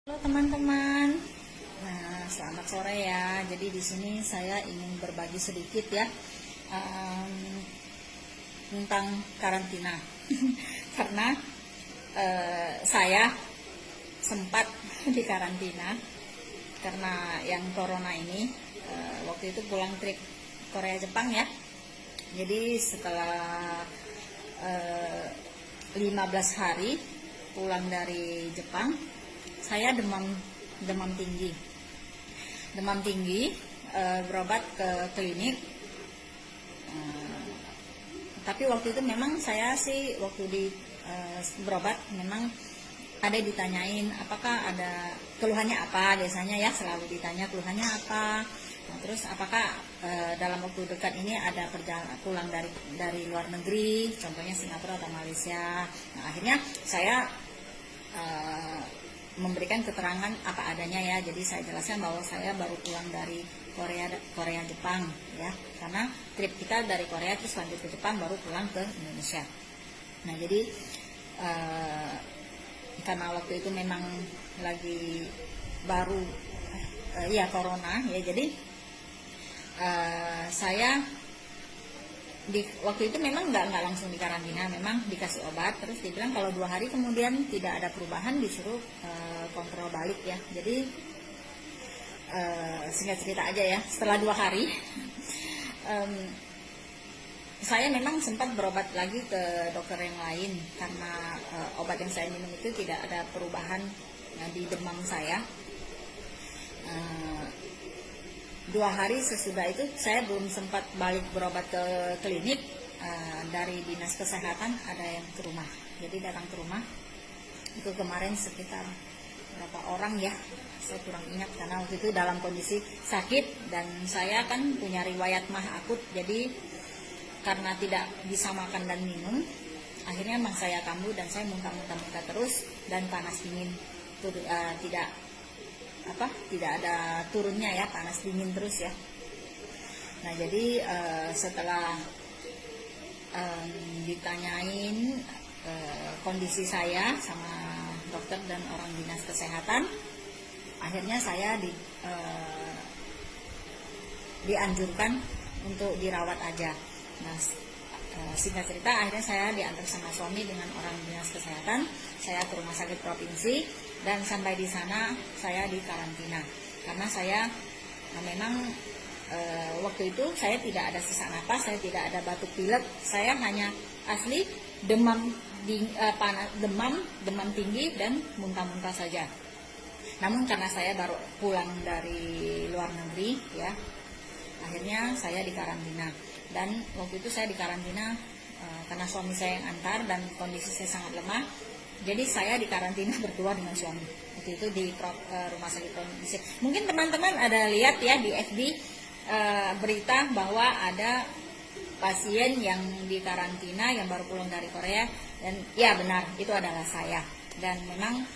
Halo teman-teman. Nah, selamat sore ya. Jadi di sini saya ingin berbagi sedikit ya em, tentang karantina. Karena saya sempat di karantina karena yang corona ini. Waktu itu pulang trip Korea Jepang ya. Jadi setelah 15 hari pulang dari Jepang, saya demam tinggi, berobat ke klinik. Tapi waktu itu memang saya sih waktu berobat memang ada ditanyain apakah ada keluhannya apa, biasanya ya selalu ditanya keluhannya apa. Nah, terus apakah dalam waktu dekat ini ada perjalanan pulang dari luar negeri, contohnya Singapura atau Malaysia. Nah, akhirnya saya memberikan keterangan apa adanya ya. Jadi saya jelaskan bahwa saya baru pulang dari Korea Jepang ya, karena trip kita dari Korea terus lanjut ke Jepang baru pulang ke Indonesia. Nah, jadi karena waktu itu memang lagi baru ya corona ya, jadi saya waktu itu memang nggak langsung dikarantina, memang dikasih obat, terus dibilang kalau 2 hari kemudian tidak ada perubahan disuruh kontrol balik ya. Jadi singkat cerita aja ya, setelah 2 hari saya memang sempat berobat lagi ke dokter yang lain karena obat yang saya minum itu tidak ada perubahan di demam saya. 2 hari sesudah itu saya belum sempat balik berobat ke klinik. Dari dinas kesehatan ada yang ke rumah, jadi datang ke rumah itu kemarin sekitar berapa orang ya, saya kurang ingat karena waktu itu dalam kondisi sakit dan saya kan punya riwayat mah akut. Jadi karena tidak bisa makan dan minum, akhirnya memang saya kambuh dan saya muntah-muntah terus dan panas dingin. Tidak ada turunnya ya, panas dingin terus ya. Nah, jadi setelah ditanyain kondisi saya sama dokter dan orang dinas kesehatan, akhirnya saya dianjurkan untuk dirawat aja. Nah, singkat cerita akhirnya saya diantar sama suami dengan orang dinas kesehatan, saya ke rumah sakit provinsi dan sampai di sana saya dikarantina karena saya memang waktu itu saya tidak ada sesak napas, saya tidak ada batuk pilek, saya hanya asli demam tinggi dan muntah-muntah saja. Namun karena saya baru pulang dari luar negeri ya, akhirnya saya dikarantina. Dan waktu itu saya dikarantina karena suami saya yang antar dan kondisi saya sangat lemah. Jadi saya dikarantina berdua dengan suami. Waktu itu di rumah sakit provinsi. Mungkin teman-teman ada lihat ya di FB berita bahwa ada pasien yang dikarantina yang baru pulang dari Korea, dan ya benar itu adalah saya. Dan memang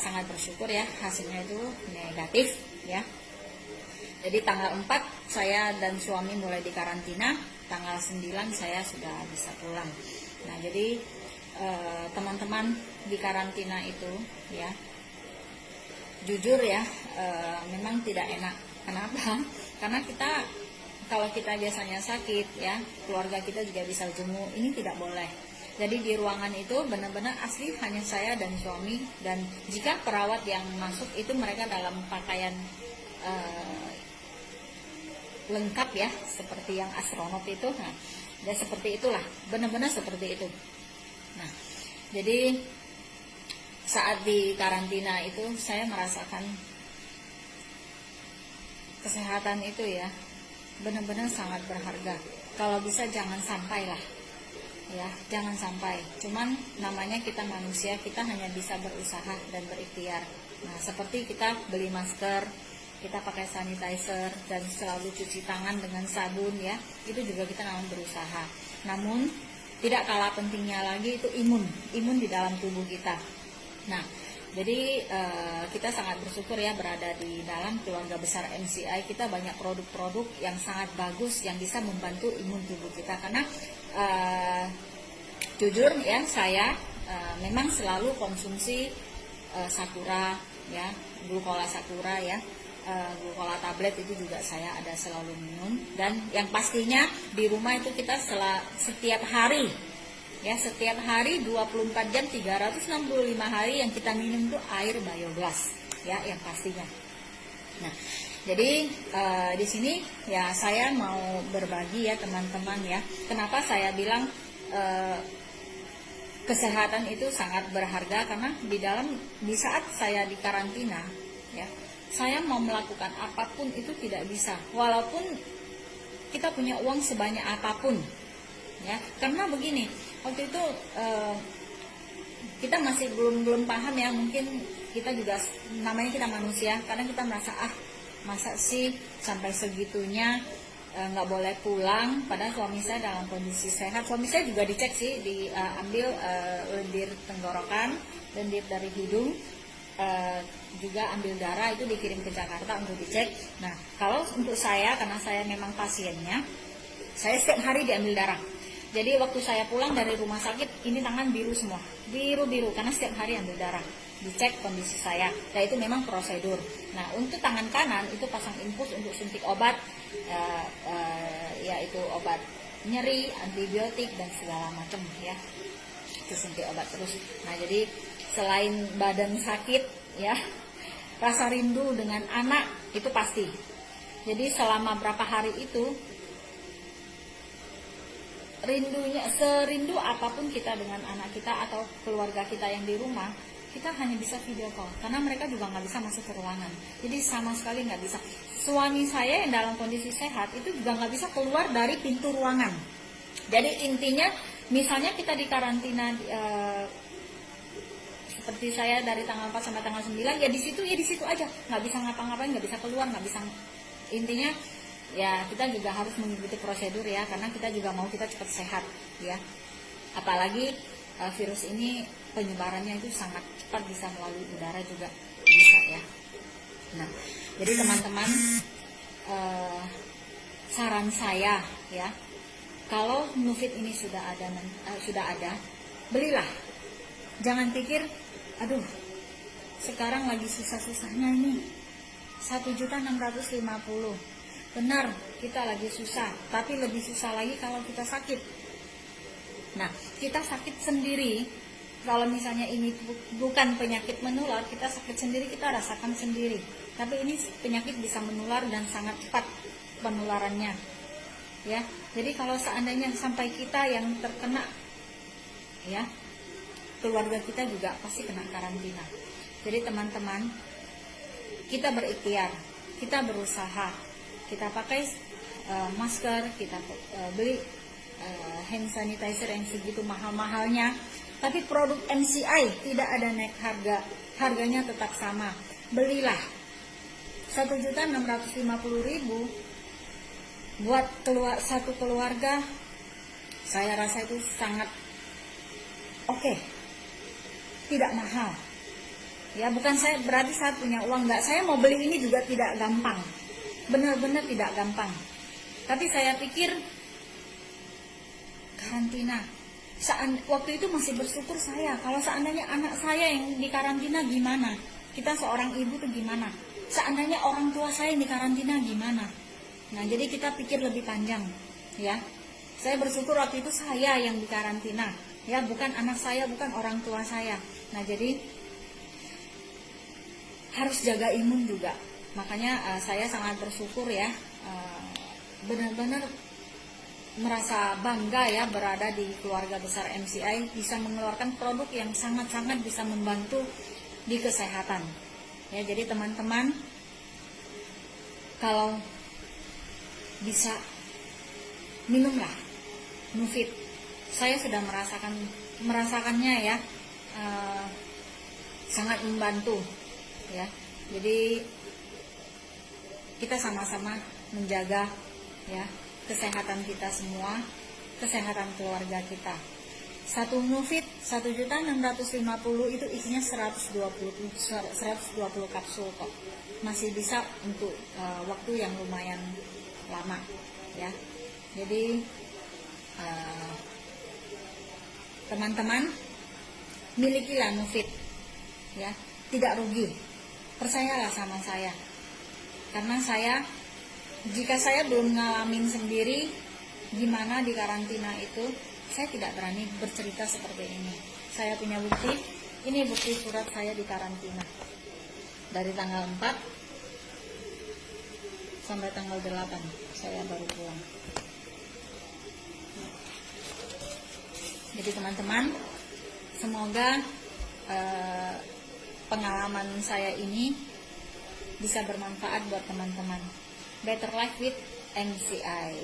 sangat bersyukur ya hasilnya itu negatif ya. Jadi tanggal 4 saya dan suami mulai dikarantina, tanggal 9 saya sudah bisa pulang. Nah, jadi teman-teman di karantina itu ya, jujur ya, memang tidak enak. Kenapa? Karena kalau kita biasanya sakit ya, keluarga kita juga bisa jenguk, ini tidak boleh. Jadi di ruangan itu benar-benar asli hanya saya dan suami, dan jika perawat yang masuk itu mereka dalam pakaian lengkap ya, seperti yang astronot itu. Nah, dan seperti itulah, benar-benar seperti itu. Nah, jadi saat di karantina itu saya merasakan kesehatan itu ya benar-benar sangat berharga. Kalau bisa jangan sampai lah ya, jangan sampai. Cuman namanya kita manusia, kita hanya bisa berusaha dan berikhtiar. Nah, seperti kita beli masker, kita pakai sanitizer dan selalu cuci tangan dengan sabun ya, itu juga kita namanya berusaha. Namun tidak kalah pentingnya lagi itu imun di dalam tubuh kita. Nah, jadi kita sangat bersyukur ya berada di dalam keluarga besar MCI. Kita banyak produk-produk yang sangat bagus yang bisa membantu imun tubuh kita. Karena jujur ya, saya memang selalu konsumsi Sakura ya, glukola sakura ya, glukola tablet itu juga saya ada selalu minum. Dan yang pastinya di rumah itu kita setiap hari ya, setiap hari 24 jam 365 hari yang kita minum itu air biogas ya, yang pastinya. Nah, jadi di sini ya saya mau berbagi ya teman-teman ya, kenapa saya bilang kesehatan itu sangat berharga, karena di saat saya di karantina ya, saya mau melakukan apapun itu tidak bisa, walaupun kita punya uang sebanyak apapun ya. Karena begini, waktu itu kita masih belum paham ya, mungkin kita juga namanya kita manusia, karena kita merasa masa sih sampai segitunya nggak boleh pulang, padahal suami saya dalam kondisi sehat. Suami saya juga dicek sih, diambil lendir tenggorokan, lendir dari hidung, juga ambil darah, itu dikirim ke Jakarta untuk dicek. Nah, kalau untuk saya, karena saya memang pasiennya, saya setiap hari diambil darah. Jadi waktu saya pulang dari rumah sakit, ini tangan biru semua, biru-biru, karena setiap hari ambil darah, dicek kondisi saya. Nah, itu memang prosedur. Nah, untuk tangan kanan itu pasang infus untuk suntik obat, yaitu obat nyeri, antibiotik dan segala macam ya. Itu suntik obat terus. Nah, jadi selain badan sakit ya, rasa rindu dengan anak itu pasti. Jadi selama berapa hari itu, rindunya, serindu apapun kita dengan anak kita atau keluarga kita yang di rumah, kita hanya bisa video call, karena mereka juga nggak bisa masuk ke ruangan. Jadi sama sekali nggak bisa. Suami saya yang dalam kondisi sehat itu juga nggak bisa keluar dari pintu ruangan. Jadi intinya, misalnya kita di karantina seperti saya dari tanggal 4 sampai tanggal 9, ya di situ aja, nggak bisa ngapa-ngapain, nggak bisa keluar, nggak bisa. Intinya ya kita juga harus mengikuti prosedur ya, karena kita juga mau kita cepat sehat ya. Apalagi virus ini penyebarannya itu sangat cepat, bisa melalui udara juga bisa ya. Nah, jadi teman-teman, saran saya ya, kalau Nufit ini sudah ada, belilah. Jangan pikir, aduh sekarang lagi susah-susahnya ini 1.650.000. Benar, kita lagi susah, tapi lebih susah lagi kalau kita sakit. Nah, kita sakit sendiri, kalau misalnya ini bukan penyakit menular, kita sakit sendiri, kita rasakan sendiri. Tapi ini penyakit bisa menular dan sangat cepat penularannya. Ya, jadi kalau seandainya sampai kita yang terkena, ya, keluarga kita juga pasti kena karantina. Jadi teman-teman, kita berikhtiar, kita berusaha. Kita pakai masker, kita beli hand sanitizer yang segitu mahal-mahalnya, tapi produk MCI tidak ada naik harga, harganya tetap sama. Belilah 1.650.000 buat satu keluarga, saya rasa itu sangat oke, tidak mahal. Ya, bukan saya berarti saya punya uang, enggak, saya mau beli ini juga tidak gampang. Benar-benar tidak gampang. Tapi saya pikir karantina, waktu itu masih bersyukur saya. Kalau seandainya anak saya yang di karantina gimana? Kita seorang ibu tuh gimana? Seandainya orang tua saya yang di karantina gimana? Nah, jadi kita pikir lebih panjang ya. Saya bersyukur waktu itu saya yang di karantina ya, bukan anak saya, bukan orang tua saya. Nah, jadi harus jaga imun juga. Makanya saya sangat bersyukur ya, benar-benar merasa bangga ya berada di keluarga besar MCI, bisa mengeluarkan produk yang sangat-sangat bisa membantu di kesehatan. Ya, jadi teman-teman, kalau bisa minumlah Nufit. Saya sudah merasakannya ya, sangat membantu ya. Jadi kita sama-sama menjaga ya kesehatan kita semua, kesehatan keluarga kita. Satu Nufit 1.650.000 itu isinya 120 kapsul kok. Masih bisa untuk waktu yang lumayan lama ya. Jadi teman-teman, milikilah Nufit ya, tidak rugi. percayalah sama saya. Karena jika saya belum ngalamin sendiri gimana di karantina itu, saya tidak berani bercerita seperti ini. Saya punya bukti, ini bukti surat saya di karantina. Dari tanggal 4 sampai tanggal 8 saya baru pulang. Jadi teman-teman, semoga pengalaman saya ini bisa bermanfaat buat teman-teman. Better Life with MCI.